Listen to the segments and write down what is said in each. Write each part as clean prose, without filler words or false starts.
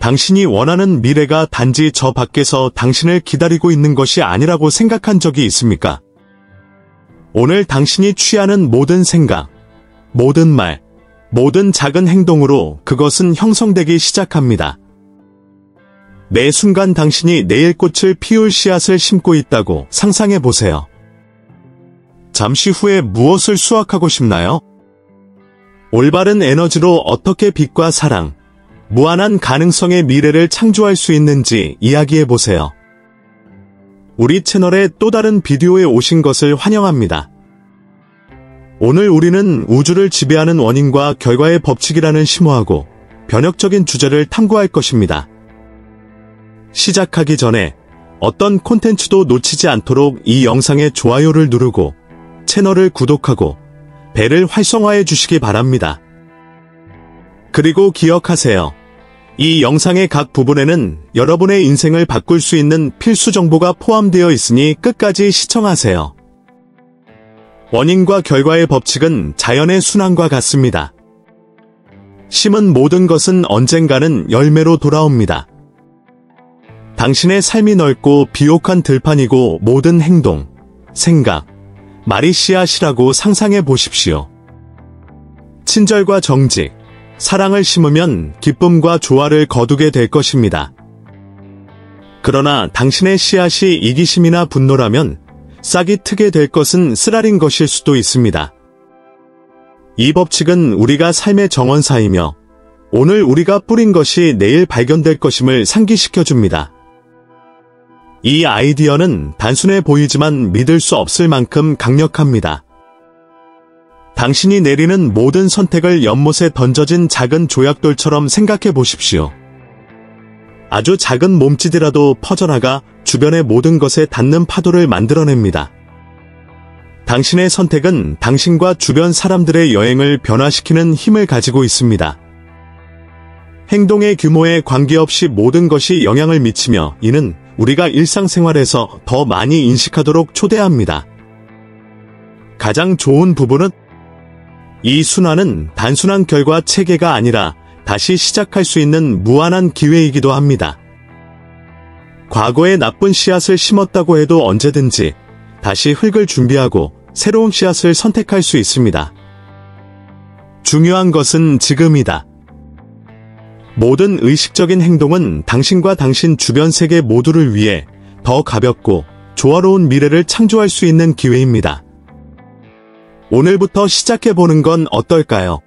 당신이 원하는 미래가 단지 저 밖에서 당신을 기다리고 있는 것이 아니라고 생각한 적이 있습니까? 오늘 당신이 취하는 모든 생각, 모든 말, 모든 작은 행동으로 그것은 형성되기 시작합니다. 매 순간 당신이 내일 꽃을 피울 씨앗을 심고 있다고 상상해 보세요. 잠시 후에 무엇을 수확하고 싶나요? 올바른 에너지로 어떻게 빛과 사랑, 무한한 가능성의 미래를 창조할 수 있는지 이야기해 보세요. 우리 채널의 또 다른 비디오에 오신 것을 환영합니다. 오늘 우리는 우주를 지배하는 원인과 결과의 법칙이라는 심오하고 변혁적인 주제를 탐구할 것입니다. 시작하기 전에 어떤 콘텐츠도 놓치지 않도록 이 영상에 좋아요를 누르고 채널을 구독하고 벨을 활성화해 주시기 바랍니다. 그리고 기억하세요. 이 영상의 각 부분에는 여러분의 인생을 바꿀 수 있는 필수 정보가 포함되어 있으니 끝까지 시청하세요. 원인과 결과의 법칙은 자연의 순환과 같습니다. 심은 모든 것은 언젠가는 열매로 돌아옵니다. 당신의 삶이 넓고 비옥한 들판이고 모든 행동, 생각, 말이 씨앗이라고 상상해 보십시오. 친절과 정직, 사랑을 심으면 기쁨과 조화를 거두게 될 것입니다. 그러나 당신의 씨앗이 이기심이나 분노라면 싹이 트게 될 것은 쓰라린 것일 수도 있습니다. 이 법칙은 우리가 삶의 정원사이며 오늘 우리가 뿌린 것이 내일 발견될 것임을 상기시켜줍니다. 이 아이디어는 단순해 보이지만 믿을 수 없을 만큼 강력합니다. 당신이 내리는 모든 선택을 연못에 던져진 작은 조약돌처럼 생각해 보십시오. 아주 작은 몸짓이라도 퍼져나가 주변의 모든 것에 닿는 파도를 만들어냅니다. 당신의 선택은 당신과 주변 사람들의 여행을 변화시키는 힘을 가지고 있습니다. 행동의 규모에 관계없이 모든 것이 영향을 미치며 이는 우리가 일상생활에서 더 많이 인식하도록 초대합니다. 가장 좋은 부분은 이 순환은 단순한 결과 체계가 아니라 다시 시작할 수 있는 무한한 기회이기도 합니다. 과거에 나쁜 씨앗을 심었다고 해도 언제든지 다시 흙을 준비하고 새로운 씨앗을 선택할 수 있습니다. 중요한 것은 지금이다. 모든 의식적인 행동은 당신과 당신 주변 세계 모두를 위해 더 가볍고 조화로운 미래를 창조할 수 있는 기회입니다. 오늘부터 시작해보는 건 어떨까요?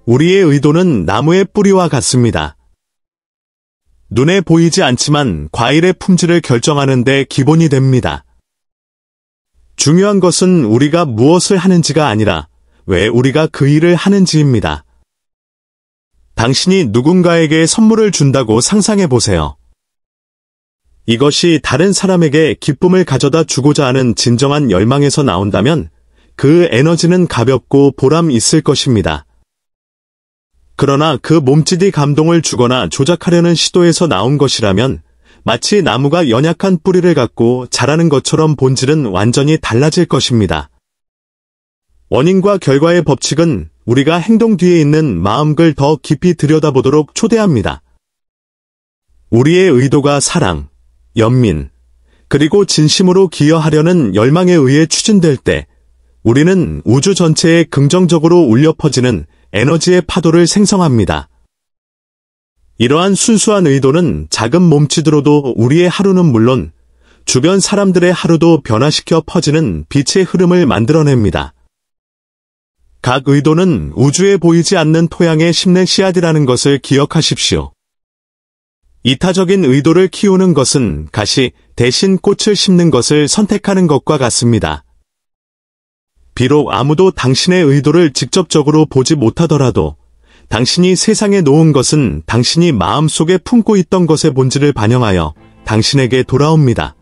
우리의 의도는 나무의 뿌리와 같습니다. 눈에 보이지 않지만 과일의 품질을 결정하는 데 기본이 됩니다. 중요한 것은 우리가 무엇을 하는지가 아니라 왜 우리가 그 일을 하는지입니다. 당신이 누군가에게 선물을 준다고 상상해보세요. 이것이 다른 사람에게 기쁨을 가져다 주고자 하는 진정한 열망에서 나온다면 그 에너지는 가볍고 보람 있을 것입니다. 그러나 그 몸짓이 감동을 주거나 조작하려는 시도에서 나온 것이라면 마치 나무가 연약한 뿌리를 갖고 자라는 것처럼 본질은 완전히 달라질 것입니다. 원인과 결과의 법칙은 우리가 행동 뒤에 있는 마음을 더 깊이 들여다보도록 초대합니다. 우리의 의도가 사랑, 연민, 그리고 진심으로 기여하려는 열망에 의해 추진될 때 우리는 우주 전체에 긍정적으로 울려 퍼지는 에너지의 파도를 생성합니다. 이러한 순수한 의도는 작은 몸짓으로도 우리의 하루는 물론 주변 사람들의 하루도 변화시켜 퍼지는 빛의 흐름을 만들어냅니다. 각 의도는 우주에 보이지 않는 토양에 심는 씨앗이라는 것을 기억하십시오. 이타적인 의도를 키우는 것은 가시 대신 꽃을 심는 것을 선택하는 것과 같습니다. 비록 아무도 당신의 의도를 직접적으로 보지 못하더라도 당신이 세상에 놓은 것은 당신이 마음속에 품고 있던 것의 본질을 반영하여 당신에게 돌아옵니다.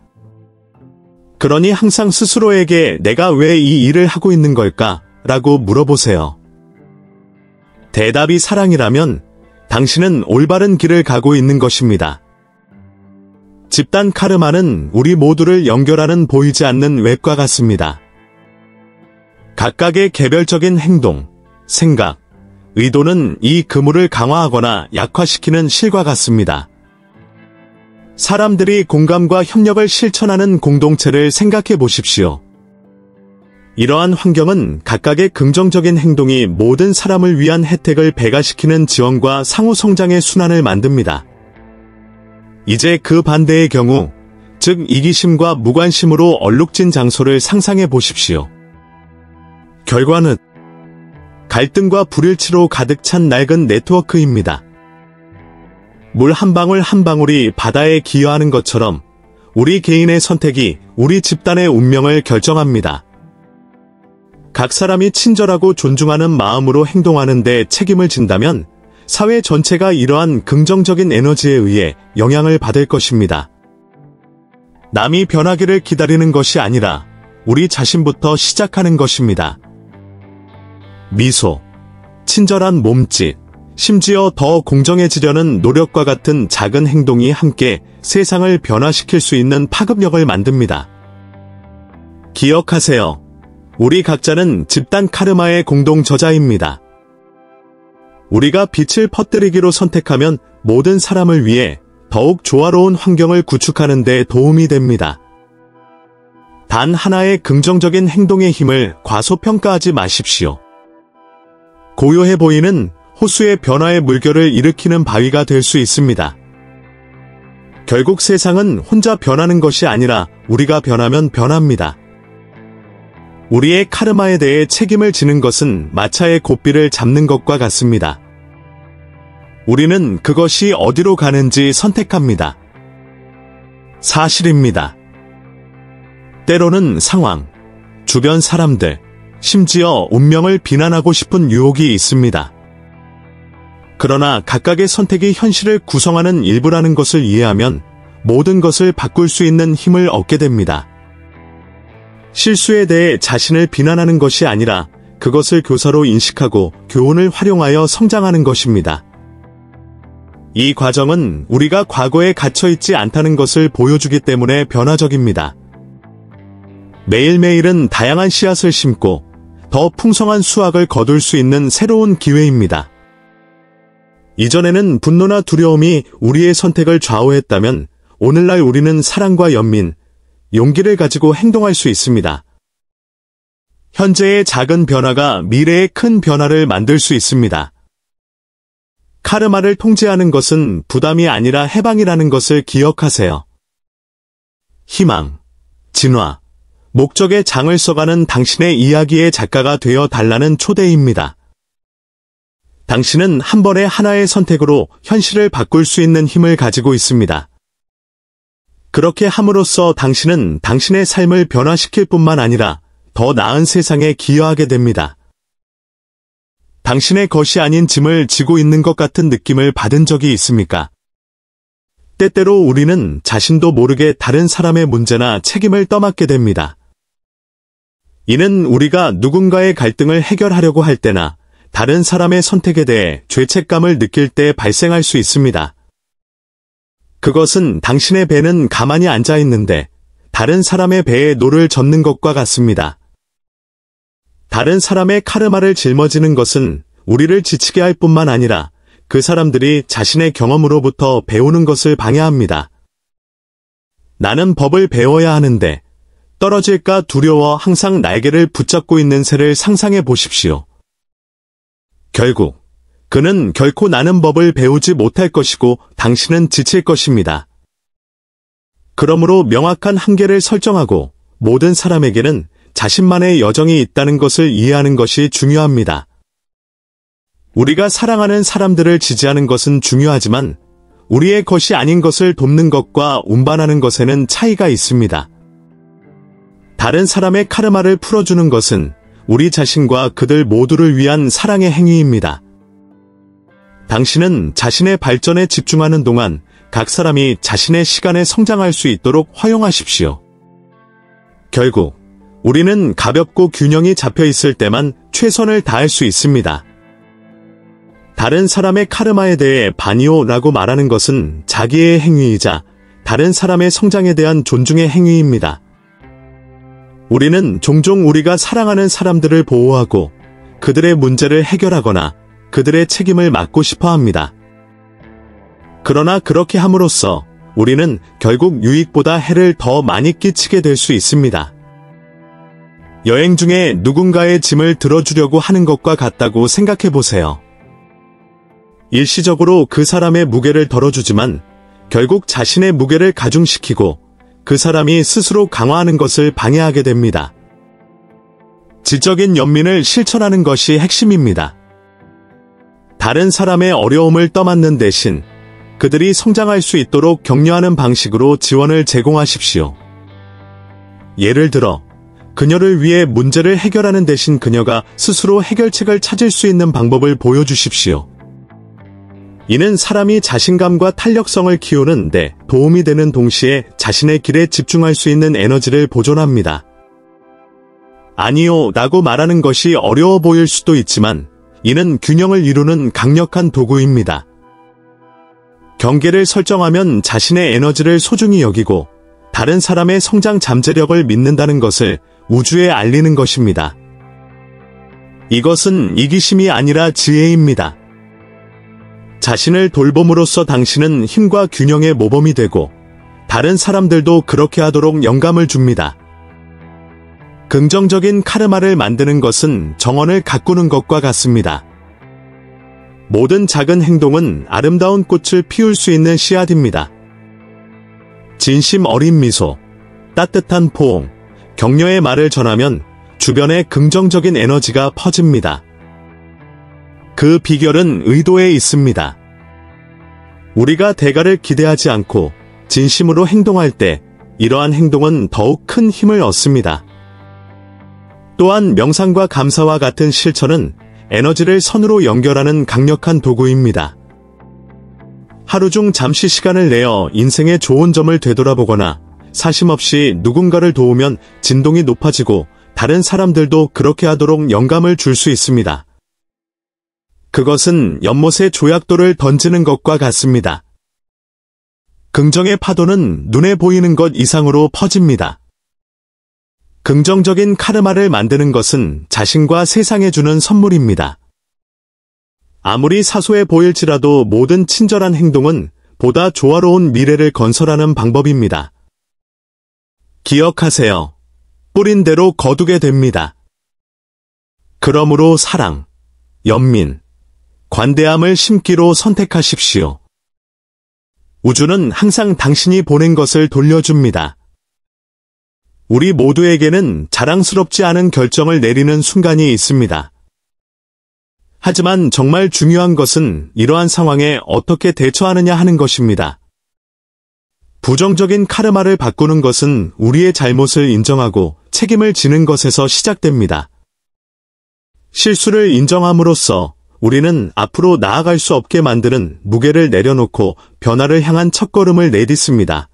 그러니 항상 스스로에게 내가 왜 이 일을 하고 있는 걸까? 라고 물어보세요. 대답이 사랑이라면 당신은 올바른 길을 가고 있는 것입니다. 집단 카르마는 우리 모두를 연결하는 보이지 않는 웹과 같습니다. 각각의 개별적인 행동, 생각, 의도는 이 그물을 강화하거나 약화시키는 실과 같습니다. 사람들이 공감과 협력을 실천하는 공동체를 생각해 보십시오. 이러한 환경은 각각의 긍정적인 행동이 모든 사람을 위한 혜택을 배가시키는 지원과 상호 성장의 순환을 만듭니다. 이제 그 반대의 경우, 즉 이기심과 무관심으로 얼룩진 장소를 상상해 보십시오. 결과는 갈등과 불일치로 가득 찬 낡은 네트워크입니다. 물 한 방울 한 방울이 바다에 기여하는 것처럼 우리 개인의 선택이 우리 집단의 운명을 결정합니다. 각 사람이 친절하고 존중하는 마음으로 행동하는 데 책임을 진다면 사회 전체가 이러한 긍정적인 에너지에 의해 영향을 받을 것입니다. 남이 변하기를 기다리는 것이 아니라 우리 자신부터 시작하는 것입니다. 미소, 친절한 몸짓, 심지어 더 공정해지려는 노력과 같은 작은 행동이 함께 세상을 변화시킬 수 있는 파급력을 만듭니다. 기억하세요. 우리 각자는 집단 카르마의 공동 저자입니다. 우리가 빛을 퍼뜨리기로 선택하면 모든 사람을 위해 더욱 조화로운 환경을 구축하는 데 도움이 됩니다. 단 하나의 긍정적인 행동의 힘을 과소평가하지 마십시오. 고요해 보이는 호수의 변화의 물결을 일으키는 바위가 될 수 있습니다. 결국 세상은 혼자 변하는 것이 아니라 우리가 변하면 변합니다. 우리의 카르마에 대해 책임을 지는 것은 마차의 고삐를 잡는 것과 같습니다. 우리는 그것이 어디로 가는지 선택합니다. 사실입니다. 때로는 상황, 주변 사람들, 심지어 운명을 비난하고 싶은 유혹이 있습니다. 그러나 각각의 선택이 현실을 구성하는 일부라는 것을 이해하면 모든 것을 바꿀 수 있는 힘을 얻게 됩니다. 실수에 대해 자신을 비난하는 것이 아니라 그것을 교사로 인식하고 교훈을 활용하여 성장하는 것입니다. 이 과정은 우리가 과거에 갇혀있지 않다는 것을 보여주기 때문에 변화적입니다. 매일매일은 다양한 씨앗을 심고 더 풍성한 수확을 거둘 수 있는 새로운 기회입니다. 이전에는 분노나 두려움이 우리의 선택을 좌우했다면 오늘날 우리는 사랑과 연민, 용기를 가지고 행동할 수 있습니다. 현재의 작은 변화가 미래의 큰 변화를 만들 수 있습니다. 카르마를 통제하는 것은 부담이 아니라 해방이라는 것을 기억하세요. 희망, 진화, 목적의 장을 써가는 당신의 이야기의 작가가 되어 달라는 초대입니다. 당신은 한 번의 하나의 선택으로 현실을 바꿀 수 있는 힘을 가지고 있습니다. 그렇게 함으로써 당신은 당신의 삶을 변화시킬 뿐만 아니라 더 나은 세상에 기여하게 됩니다. 당신의 것이 아닌 짐을 지고 있는 것 같은 느낌을 받은 적이 있습니까? 때때로 우리는 자신도 모르게 다른 사람의 문제나 책임을 떠맡게 됩니다. 이는 우리가 누군가의 갈등을 해결하려고 할 때나 다른 사람의 선택에 대해 죄책감을 느낄 때 발생할 수 있습니다. 그것은 당신의 배는 가만히 앉아 있는데 다른 사람의 배에 노를 젓는 것과 같습니다. 다른 사람의 카르마를 짊어지는 것은 우리를 지치게 할 뿐만 아니라 그 사람들이 자신의 경험으로부터 배우는 것을 방해합니다. 나는 법을 배워야 하는데 떨어질까 두려워 항상 날개를 붙잡고 있는 새를 상상해 보십시오. 결국 그는 결코 나는 법을 배우지 못할 것이고 당신은 지칠 것입니다. 그러므로 명확한 한계를 설정하고 모든 사람에게는 자신만의 여정이 있다는 것을 이해하는 것이 중요합니다. 우리가 사랑하는 사람들을 지지하는 것은 중요하지만 우리의 것이 아닌 것을 돕는 것과 운반하는 것에는 차이가 있습니다. 다른 사람의 카르마를 풀어주는 것은 우리 자신과 그들 모두를 위한 사랑의 행위입니다. 당신은 자신의 발전에 집중하는 동안 각 사람이 자신의 시간에 성장할 수 있도록 허용하십시오. 결국 우리는 가볍고 균형이 잡혀 있을 때만 최선을 다할 수 있습니다. 다른 사람의 카르마에 대해 반이오라고 말하는 것은 자기의 행위이자 다른 사람의 성장에 대한 존중의 행위입니다. 우리는 종종 우리가 사랑하는 사람들을 보호하고 그들의 문제를 해결하거나 그들의 책임을 맡고 싶어 합니다. 그러나 그렇게 함으로써 우리는 결국 유익보다 해를 더 많이 끼치게 될 수 있습니다. 여행 중에 누군가의 짐을 들어주려고 하는 것과 같다고 생각해 보세요. 일시적으로 그 사람의 무게를 덜어주지만 결국 자신의 무게를 가중시키고 그 사람이 스스로 강화하는 것을 방해하게 됩니다. 지적인 연민을 실천하는 것이 핵심입니다. 다른 사람의 어려움을 떠맡는 대신 그들이 성장할 수 있도록 격려하는 방식으로 지원을 제공하십시오. 예를 들어 그녀를 위해 문제를 해결하는 대신 그녀가 스스로 해결책을 찾을 수 있는 방법을 보여주십시오. 이는 사람이 자신감과 탄력성을 키우는 데 도움이 되는 동시에 자신의 길에 집중할 수 있는 에너지를 보존합니다. 아니요 라고 말하는 것이 어려워 보일 수도 있지만 이는 균형을 이루는 강력한 도구입니다. 경계를 설정하면 자신의 에너지를 소중히 여기고 다른 사람의 성장 잠재력을 믿는다는 것을 우주에 알리는 것입니다. 이것은 이기심이 아니라 지혜입니다. 자신을 돌봄으로써 당신은 힘과 균형의 모범이 되고 다른 사람들도 그렇게 하도록 영감을 줍니다. 긍정적인 카르마를 만드는 것은 정원을 가꾸는 것과 같습니다. 모든 작은 행동은 아름다운 꽃을 피울 수 있는 씨앗입니다. 진심 어린 미소, 따뜻한 포옹, 격려의 말을 전하면 주변에 긍정적인 에너지가 퍼집니다. 그 비결은 의도에 있습니다. 우리가 대가를 기대하지 않고 진심으로 행동할 때 이러한 행동은 더욱 큰 힘을 얻습니다. 또한 명상과 감사와 같은 실천은 에너지를 선으로 연결하는 강력한 도구입니다. 하루 중 잠시 시간을 내어 인생의 좋은 점을 되돌아보거나 사심없이 누군가를 도우면 진동이 높아지고 다른 사람들도 그렇게 하도록 영감을 줄 수 있습니다. 그것은 연못에 조약돌을 던지는 것과 같습니다. 긍정의 파도는 눈에 보이는 것 이상으로 퍼집니다. 긍정적인 카르마를 만드는 것은 자신과 세상에 주는 선물입니다. 아무리 사소해 보일지라도 모든 친절한 행동은 보다 조화로운 미래를 건설하는 방법입니다. 기억하세요. 뿌린 대로 거두게 됩니다. 그러므로 사랑, 연민, 관대함을 심기로 선택하십시오. 우주는 항상 당신이 보낸 것을 돌려줍니다. 우리 모두에게는 자랑스럽지 않은 결정을 내리는 순간이 있습니다. 하지만 정말 중요한 것은 이러한 상황에 어떻게 대처하느냐 하는 것입니다. 부정적인 카르마를 바꾸는 것은 우리의 잘못을 인정하고 책임을 지는 것에서 시작됩니다. 실수를 인정함으로써 우리는 앞으로 나아갈 수 없게 만드는 무게를 내려놓고 변화를 향한 첫걸음을 내딛습니다.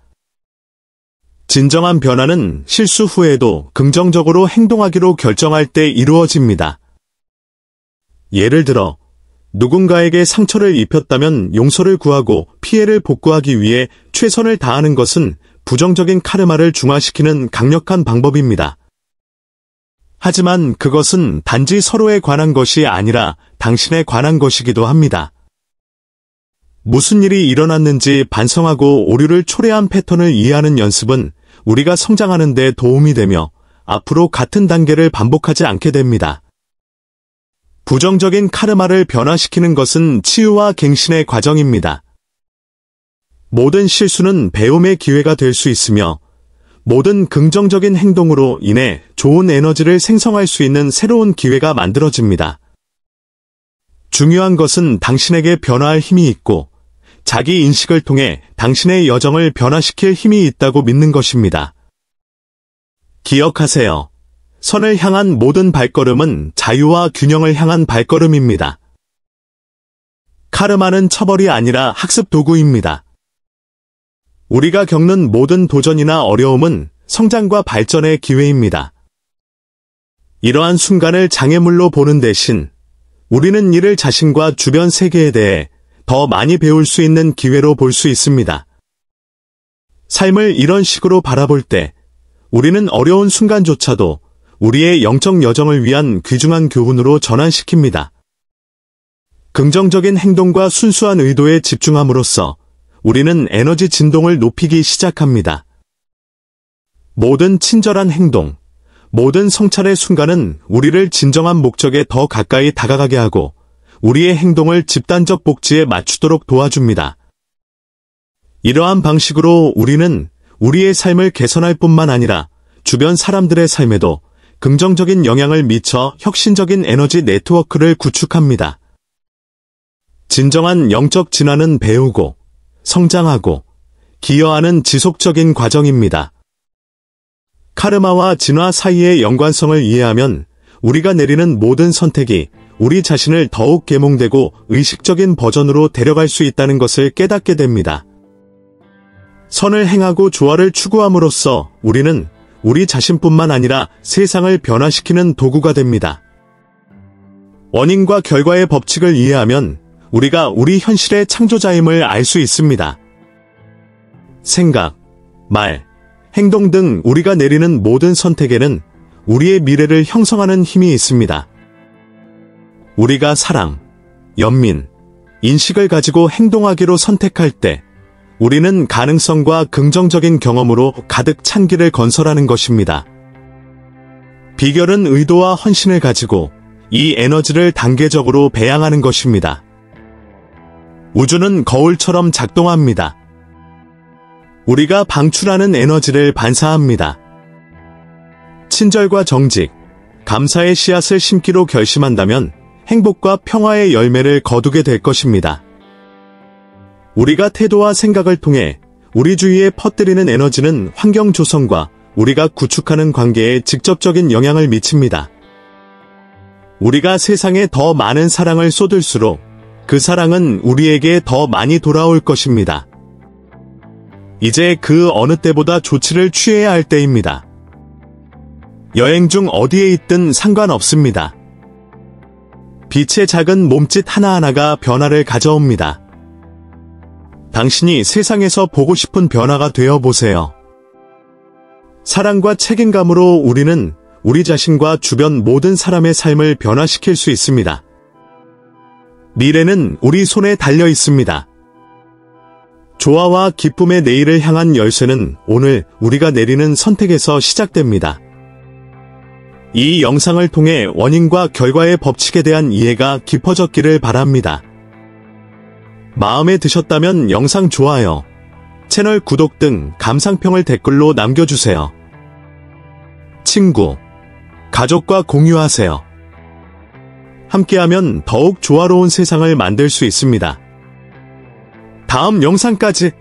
진정한 변화는 실수 후에도 긍정적으로 행동하기로 결정할 때 이루어집니다. 예를 들어 누군가에게 상처를 입혔다면 용서를 구하고 피해를 복구하기 위해 최선을 다하는 것은 부정적인 카르마를 중화시키는 강력한 방법입니다. 하지만 그것은 단지 서로에 관한 것이 아니라 당신에 관한 것이기도 합니다. 무슨 일이 일어났는지 반성하고 오류를 초래한 패턴을 이해하는 연습은 우리가 성장하는 데 도움이 되며 앞으로 같은 단계를 반복하지 않게 됩니다. 부정적인 카르마를 변화시키는 것은 치유와 갱신의 과정입니다. 모든 실수는 배움의 기회가 될 수 있으며 모든 긍정적인 행동으로 인해 좋은 에너지를 생성할 수 있는 새로운 기회가 만들어집니다. 중요한 것은 당신에게 변화할 힘이 있고 자기 인식을 통해 당신의 여정을 변화시킬 힘이 있다고 믿는 것입니다. 기억하세요. 선을 향한 모든 발걸음은 자유와 균형을 향한 발걸음입니다. 카르마는 처벌이 아니라 학습 도구입니다. 우리가 겪는 모든 도전이나 어려움은 성장과 발전의 기회입니다. 이러한 순간을 장애물로 보는 대신 우리는 이를 자신과 주변 세계에 대해 더 많이 배울 수 있는 기회로 볼 수 있습니다. 삶을 이런 식으로 바라볼 때 우리는 어려운 순간조차도 우리의 영적 여정을 위한 귀중한 교훈으로 전환시킵니다. 긍정적인 행동과 순수한 의도에 집중함으로써 우리는 에너지 진동을 높이기 시작합니다. 모든 친절한 행동, 모든 성찰의 순간은 우리를 진정한 목적에 더 가까이 다가가게 하고 우리의 행동을 집단적 복지에 맞추도록 도와줍니다. 이러한 방식으로 우리는 우리의 삶을 개선할 뿐만 아니라 주변 사람들의 삶에도 긍정적인 영향을 미쳐 혁신적인 에너지 네트워크를 구축합니다. 진정한 영적 진화는 배우고, 성장하고, 기여하는 지속적인 과정입니다. 카르마와 진화 사이의 연관성을 이해하면 우리가 내리는 모든 선택이 우리 자신을 더욱 계몽되고 의식적인 버전으로 데려갈 수 있다는 것을 깨닫게 됩니다. 선을 행하고 조화를 추구함으로써 우리는 우리 자신뿐만 아니라 세상을 변화시키는 도구가 됩니다. 원인과 결과의 법칙을 이해하면 우리가 우리 현실의 창조자임을 알 수 있습니다. 생각, 말, 행동 등 우리가 내리는 모든 선택에는 우리의 미래를 형성하는 힘이 있습니다. 우리가 사랑, 연민, 인식을 가지고 행동하기로 선택할 때 우리는 가능성과 긍정적인 경험으로 가득 찬 길을 건설하는 것입니다. 비결은 의도와 헌신을 가지고 이 에너지를 단계적으로 배양하는 것입니다. 우주는 거울처럼 작동합니다. 우리가 방출하는 에너지를 반사합니다. 친절과 정직, 감사의 씨앗을 심기로 결심한다면 행복과 평화의 열매를 거두게 될 것입니다. 우리가 태도와 생각을 통해 우리 주위에 퍼뜨리는 에너지는 환경 조성과 우리가 구축하는 관계에 직접적인 영향을 미칩니다. 우리가 세상에 더 많은 사랑을 쏟을수록 그 사랑은 우리에게 더 많이 돌아올 것입니다. 이제 그 어느 때보다 조치를 취해야 할 때입니다. 여행 중 어디에 있든 상관없습니다. 빛의 작은 몸짓 하나하나가 변화를 가져옵니다. 당신이 세상에서 보고 싶은 변화가 되어 보세요. 사랑과 책임감으로 우리는 우리 자신과 주변 모든 사람의 삶을 변화시킬 수 있습니다. 미래는 우리 손에 달려 있습니다. 조화와 기쁨의 내일을 향한 열쇠는 오늘 우리가 내리는 선택에서 시작됩니다. 이 영상을 통해 원인과 결과의 법칙에 대한 이해가 깊어졌기를 바랍니다. 마음에 드셨다면 영상 좋아요, 채널 구독 등 감상평을 댓글로 남겨주세요. 친구, 가족과 공유하세요. 함께하면 더욱 조화로운 세상을 만들 수 있습니다. 다음 영상까지